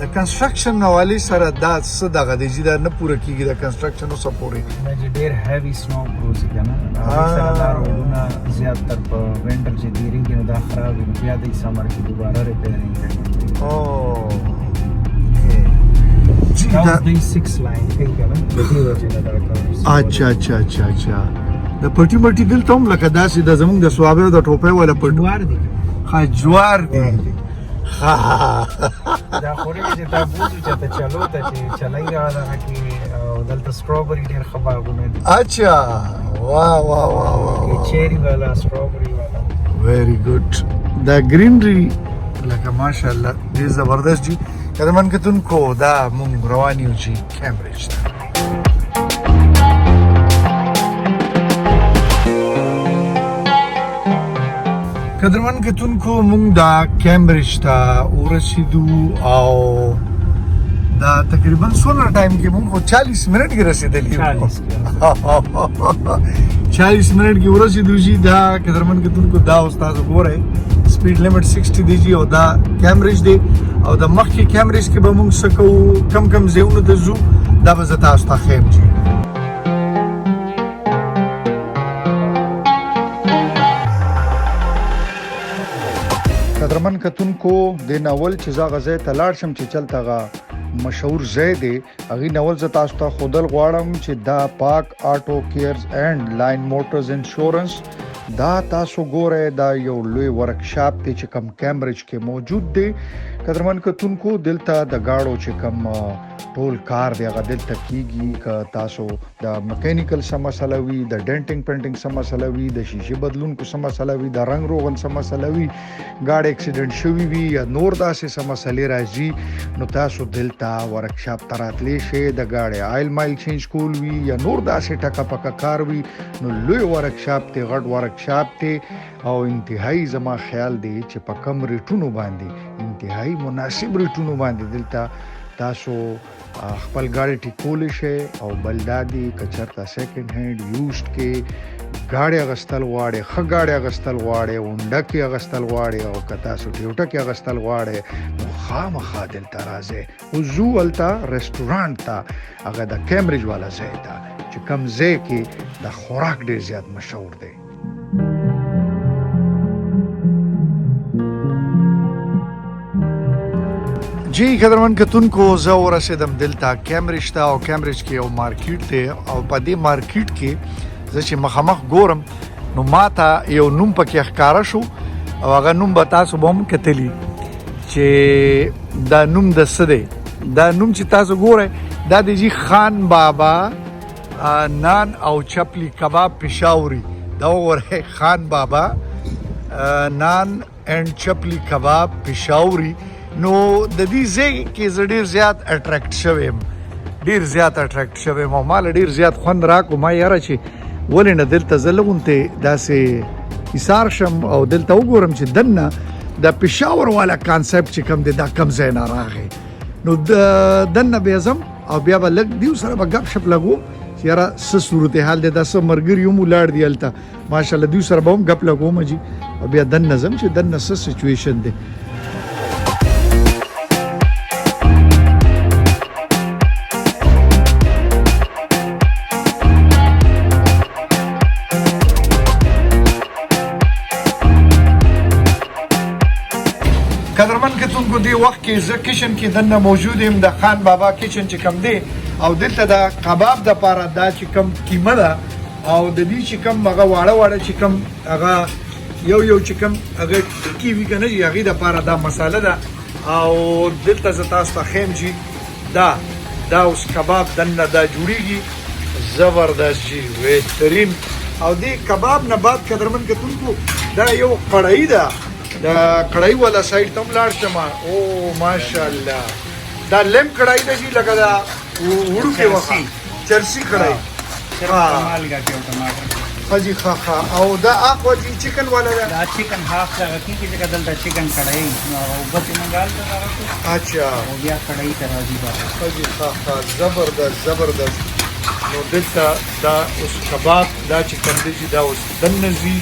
د کنسټرکشن حواله سره دا څه دغه دی چې دا نه پوره کیږي د کنسټرکشن اوسه پورې چې ډېر هیوي سنو پروسي کنه هغه سره دا روډونه زیات تر په وینټر چې تیریږي نو دا خراب وي بیا د سمر کې دوباره ریپیرینګ کوي او دا د 6 لاین کوي کنه د دې وجه نه دا کوي اچھا د پټي مټي دلته هم لکه داسې د زمونږ د سوابه د ټوپې ولا پټ جوار دي جوار دي دا خوري چې دا بوزو چې ته چلو ته چې چلای را دا کې دلته سټروبري ډېر خبرونه دي اچھا واه چيري والا سټروبري والا ویری ګډ دا گرینری لکه ماشاءالله دې زبردست دي قدرمن کتونکو دا مونږ روان یو چې کیمبرج ته قدرمن کتونکو مونږ دا کیمبرج ته ورسېدو او دا تقریبا څومره ټایم کې مونږ 40 منټ کې رسېدلی 40 منټ کې ورسېدو چې دا قدرمن کتونکو دا استاد ګورئ سپیډ لیمټ 60 دی جی او دا کیمبرج دی او د مخکې کیمبرج کې به مونږ څه کوو کم ځایونه ته ځو دا به زه تاسو ته ښیم جی قدرمن کتونکو د ناول چې زه غځای ته لاړ شم چې چلته غا مشهور ځای دی هغې ناول زه تاسو ته ښودل غواړم چې دا پاک آټو کیرز اینډ لاین موټرز انشورنس دا تاسو ګورئ دا یو لوی ورکشاپ دی چې کم کیمبرج کې موجود دی قدرمن کتونکو دلته د گاړو چې کم ټول کار دی هغه دلته کیږي که تاسو د میکانیکل سم مسله وي د ډینټینګ پینټینګ سم مسله وي د شیشې بدلونکو سم مسله وي د رنګ روغن سم مسله وي گاډي اکسیډنټ شوی وي یا نور داسې سم مسلې راځي نو تاسو دلته ورکشاپ ته راتلی شئ د گاډي آیل مایل چینج کول وي یا نور داسې ټکا پکا کار وي نو لوی ورکشاپ ته غټ ورکشاپ ته او انتهایی زما خیال دی چې په کم ریټونو باندې انتهایی مناسب ریټونو باندې دلته تاسو خپل گاډي ټیکول شي او بلدادي کچرتا سیکنډ هند یوزډ کې گاډي اغستل غواړي خګاډي اغستل غواړي اونډه کې اغستل غواړي او کتا سو ټیوټه کې اغستل غواړي نو خامخا دلته راځي او زو ولتا ریسټورانټ تا هغه د کیمبرج والا ځای ته چې کم ځای کې د خوراک ډیر زیات مشهور دی جی قدرمن کتونکو زه ورسېدم دلته کیمبرج ته او کیمبرج کې یو مارکیټ دی او په دې مارکیټ کې زه چې مخامخ ګورم نو ماته یو نوم پکې ښکاره شو او هغه نوم به تاسو به هم کتلی چې دا نوم د څه دی دا نوم چې تاسو ګورئ دا دی جی خان بابا نان او چپلی کباب پشاوري دا وګورئ خان بابا نان اینڈ چپلی کباب پشاوري نو د دې ځای کې زه ډېر زیات اټریکټ شویم او مال ډېر زیات خوند راکو ما یاره چې ولې نه دلته زه لغونته داسې ایثار شم او دلته وګورم چې دننه د پېښور والا کانسپټ چې کوم دی دا کم ځای نه راغی نو دننه بیا ځم او بیا به لږ دیو سره به ګپ شپ لګوم چې یاره څه صورتحال دی دا څه ملګري هم ولاړ دي هلته ماشاءالله دیو سره به هم ګپ لګوم جي او بیا دننه ځم چې دننه څه سچویشن دی قدرمن کتونکو دی وخت کې زه کچن کې دننه موجود یم د خان بابا کچن چې کم دی او دلته د کباب د پاره دا چې کم قیمه ده او د دې چې کم هغه واړه چې کم هغه یو چې کم هغه کی وی کنه هغه د پاره دا مساله ده او دلته ز تاسو ته خیم جی دا اوس کباب دننه دا جوړیږي زبردست جی بهترین او دې کباب نه بعد قدرمن کتونکو دا یو کړای ده دا کړای والا سایډ ته لاړ شم او ماشاءالله دا لم کړای دی چې لګا دا وړو کې وخی چرسی کړای مالګه کې ټماټر فجی خاخا او دا اخو جی چکن والا دا چکن هاف هغه کې چې دلته چکن کړای او بس منګال ته راځي اچھا او بیا کړای ته راځي فجی خاخا زبردست نو دلته دا اوس کباب دا چکن دی دا اوس دنزي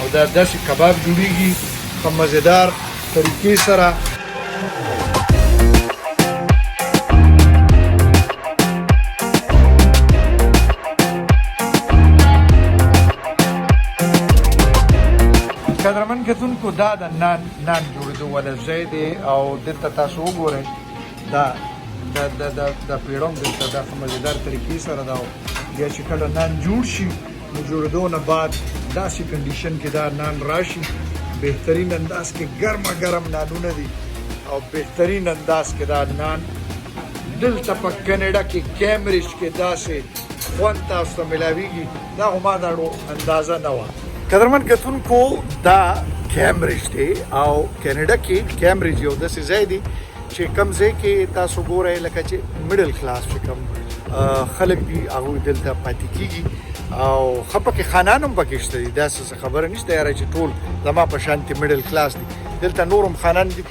او دا داسې کباب جوړیږي په مزیدار طریقې سره دا د نان جوړېدو والا ځای دی او دلته تاسو وګورئ دا پیړم دلته دا ښه مزېدار طریقې سره دا بیا چې کله نان جوړ شي نو جوړېدو نه بعد داسې کنډیشن کې دا نان راشي بهترین انداز کې ګرمه ګرم نانونه دي او بهترین انداز کې دا نان دلته په کینیډا کې کیمبرج کې داسې خوند تاسو ته ملاویږي دا خو ما دا اندازه نه وه قدرمن کتونکو دا کیمبرج دی او کینیډا کې کیمبرج یو داسې ځای دی چې کوم ځای کې تاسو ګورئ لکه چې میډل کلاس چې کوم خلک دي هغوی دلته پاتې کېږي او ښه پکې خانان هم پکې شته دي داسې څه خبره نشته یاره چې ټول زما په شانتې میډل کلاس دي دلته نور هم خانان دي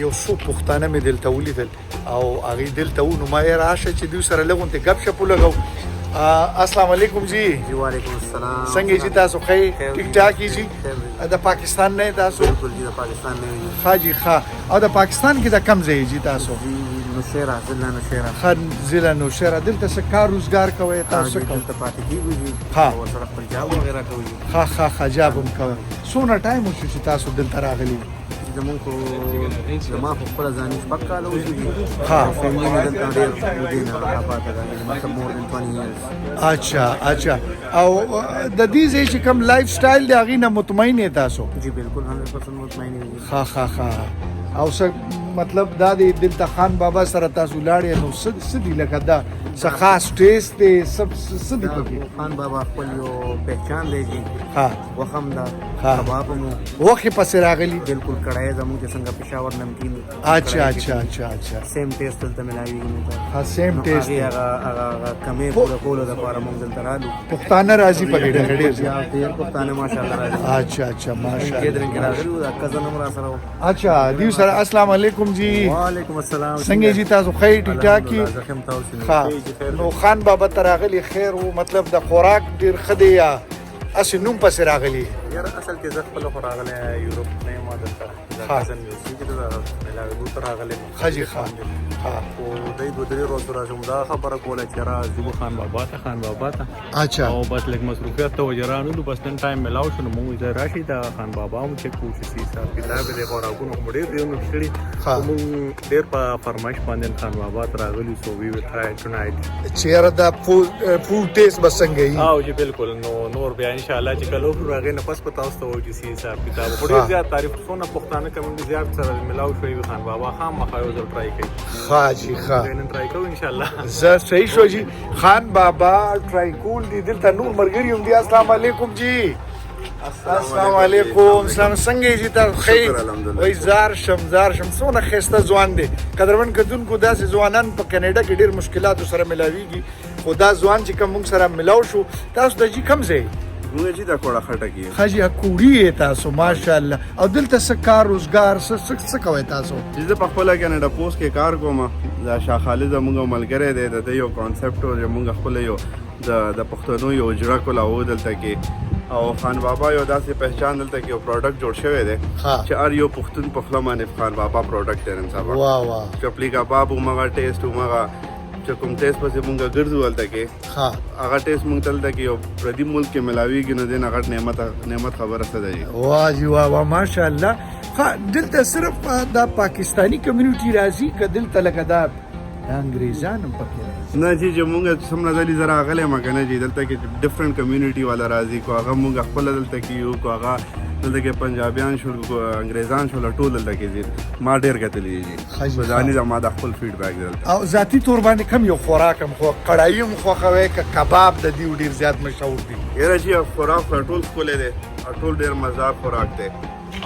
یو څو پښتانه مې دلته ولیدل او هغوی دلته وو نو ما یې راشه چې دوی سره لږ غونتې ګپ شپ ولګو السلام علیکم جی وعلیکم السلام څنګه جی تاسو ښه ټیک ټاک یې جی د پاکستان نه تاسو بالکل جی د پاکستان نه یو ښه جی ښه او د پاکستان کې د کم ځای جی تاسو نوشیرا ضلع نوشیرا ښه ضلع نوشیرا دلته څه کار روزګار کوئ تاسو کوئ دلته پاتې کېږو جی ها. ورسره خپل جاب وغیره کوو جی ښه جاب هم کوئ څومره ټایم وشو چې تاسو دلته راغلي زمونږ خو زما خو خپله ځاني شپږ کاله وشو جی ها. فیملي مې دلته ډېر مودې نه راپاته ده مطلب مور دین 20 years اچھا او د دې ځای چې کوم لایف سټایل دی هغې نه مطمئن یې تاسو جی بالکل 100% مطمئن یم جی ښه او څه مطلب دا دی دلته خان بابا سره تاسو لاړې نو څه دي لکه دا څه خاص ټیسټ دی څه دي پکې خان بابا خپل یو پہچان دی جی ها وخم دا ها. کباب مو وخت یې پسې راغلي بالکل کڑھائی زمونږ چې څنګه پېښور نمکین اچھا سیم ټیسټ دلته ملاویږي موږ ته ها سیم ټیسټ هغه کمې پوره کولو دپاره موږ دلته رالو پښتانه راځي پکې ډېر ډېر پښتانه ماشاءالله راځي اچھا ماشاءالله کېدرنګ راغلي وو دا کزن هم راسره وو اچھا دیو سره السلام علیکم جی وعلیکم السلام څنګه جی تاسو ښه ټیک ټاک یې زخم تاسو ښه نو خان بابا ته راغلي خیر وو مطلب د خوراک ډېر ښه دی یا اسې نوم پسې راغلي یار اصل کې زه خپل خو راغلی یورپ نه یم دلته ها. کزن مې اوسېږي دلته ملاوېدو ته راغلی ښه جی ښه خو دی دوه درې ورځو راځم دا خبره کوله چې راځو خان بابا ته اچھا او بس لږ مصروفیت ته وجه رانلو بس نن ټایم میلاو شو نو موږ ځای راشي د خان بابا هم چک کوو چې څه حساب کتاب دی خوراکونه خو مو ډېر دیونه کړي ها. موږ ډېر په فرمایش باندې خان بابا ته راغلي سو وی ول ټرای ټونایټ چیرې دا فود ټیسټ به څنګه وي او جی بالکل نور بیا ان شاء الله چې کله وګورو هغې نه پس په تاسو ته وایو چې څه حساب کتاب خو ډېر زیات تعریف څونه پښتانه کمیونټي زیات سره میلاو شوي وي خان بابا خامخا یو ځل ټرای کوي ښه جی ښه نن ټرای کوو ان شاء الله زه صحیح شو جی خان بابا ټرای کول دي دلته نور ملګري هم دي السلام علیکم جی السلام علیکم سلام څنګه جی تاسو ښه وای زار شم څونه ښایسته ځوان دی قدرمن کتونکو داسې ځوانان په کینیډا کې ډېر مشکلاتو سره ملاویږي خو دا ځوان چې کوم موږ سره ملاو شو تاسو د جی کم ځای موږ چې دا کوړه خټه کې ښه جی کوړي یې تاسو ماشاءالله او دلته څه کار روزګار څه کوئ تاسو چې زه په خپله کینیډا پوسټ کې کار کوم دا شاه خالد زموږ ملګری دی د ده یو کانسپټ و زموږ خپله یو د پښتنو یو اجرا کولاو دلته کې او خان بابا یو داسې پہچان دلته کې یو پروډکټ جوړ شوی دی چې هر یو پښتون په خوله باندې خان بابا پروډکټ دی نن سبا واه چپلی کباب همغه ټیسټ همغه چې کوم ټیسټ پسې مونږ ګرځو هلته کې هغه ټیسټ مونږ ته هلته کې یو پردي ملک کې ملاویږي نو دې نه غټ نعمت خبره څه ده جي واه جی واه ماشاءالله دلته صرف دا پاکستانی کمیونټي راځي که دلته لکه دا انګریزان هم پکې راځي نه جی چې مونږ څومره ځلې زه راغلی یم که نه جي دلته کې ډفرنټ کمیونټي والا راځي کو هغه مونږ خپله دلته کې یو کو هغه دلته کې پنجابیان شول انګریزان شول ټول دلته کې دي ما ډېر کتلی دي په ځاني زما د خپل فیډبیک دلته او ذاتي طور باندې کم یو خوراک هم خو کړایي هم خوښوئ که کباب د دې ډېر زیات مشهور دي یاره جي خوراک ټول ښکلی دی او ټول ډېر مزدار خوراک دی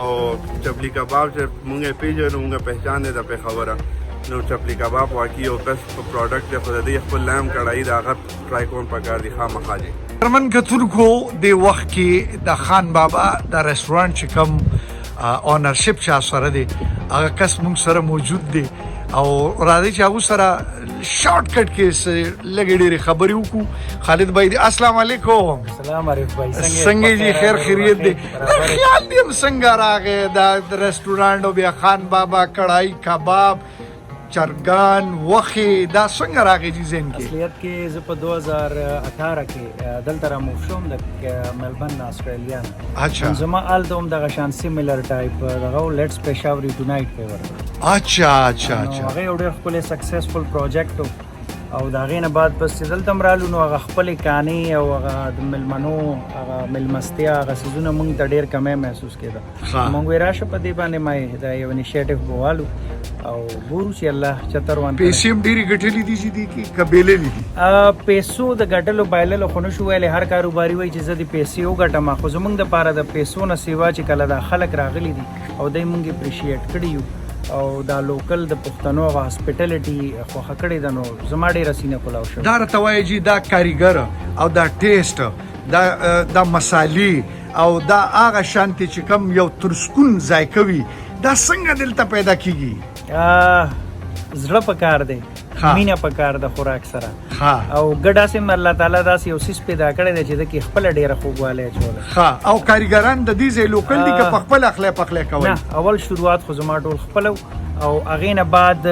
او چپلی کباب چې مونږ یې پېژنو مونږ پہچان دی د پېښوره نو چپلی کباب واقعي یو بیسټ پروډکټ دی خو د دې خپل لام کړایي د هغه ټرای کول پکار دي خامخا دي من کتونکو د وخت کې د خان بابا د رستورانټ چې کوم اونرشپ چا سره دی هغه کس موږ سره موجود دی او راځي چې هغه سره شارټ کټ کې لګې ډېرې خبرې وکړو خالد بھائی دی السلام علیکم السلام علیکم بھائی څنګه جی خیر خیریت دی خیال دی هم څنګه راغی دا رستورانټ او بیا خان بابا کڑھائی کباب چرګان وخې دا څنګه راغی جی ذهن کې اصلیت کې زه په 2018 کې دلته را موف شوم د ملبن استرالیا اچھا زما آل دوم دغه شان سیمیلر ټایپ دغه لیټس پېښاوري ټونایټ پیور اچھا اچھا اچھا هغه یو ډېر خپل سکسسفل پروجیکټ او دا غینه بعد پس دلته تمرالو نو هغه خپل کانی او هغه د ملمنو هغه ملمستیا هغه سيزونه مونږ ته ډېر کمه محسوس کېده مونږ وراشه په دې باندې ما دا یو انیشیټیو بوالو او ګورو چې الله چتروان پیسې هم ډېری ګټلې دي چې دي کې قبيله دي پیسو د ګټلو بایللو خو نشو ویلې هر کاروباري وایي چې زه د پیسې وګټم خو زمونږ د پاره د پیسو نه سیوا چې کله د خلک راغلي دي او دای مونږ اپریشیټ کړی یو او دا لوکل د پښتنو غا هاسپټیلیټي خو خکړې د نو زما ډېر سینه کولاو شو دا راته وایي چې دا کاریګر او دا ټیسټ دا مسالې او دا هغه شانتي چې کم یو ترسکون ځای کوي دا څنګه دلته پیدا کیږي زړه پکار دی مینه پکار د خوراک سره ها او ګډا سم الله تعالی داسې یو سیس پیدا کړی دی چې د کې خپل ډیره خوږواله چول ها او کاریګران د دې ځای لوکل دي که په خپل اخلي کوي نه اول شروعات خو زما ټول خپل او اغه نه بعد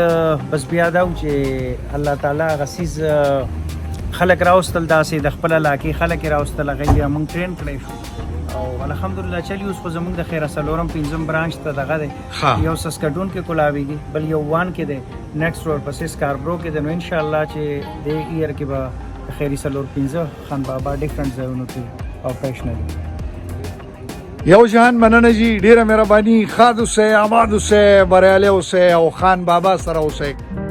بس بیا دا چې الله تعالی غسیز خلک راوستل داسې د خپل علاقې خلک راوستل غي موږ ټرین کړی شو او الحمدلله چلی اوس خو زمونږ د خیره سلورم پنځم برانچ ته دغه دی یو سسکټون کې کولاویږي بل یو وان کې دی نیکسټ ور پسې سکاربرو کې دی نو ان شاء الله چې د ایر کې به خیری سلور 15 خان بابا ډیفرنٹ ځایونو کې اپریشنل یو جهان مننه جی ډیره مهرباني خاد اوسه آباد اوسه بریاله اوسه او خان بابا سره اوسه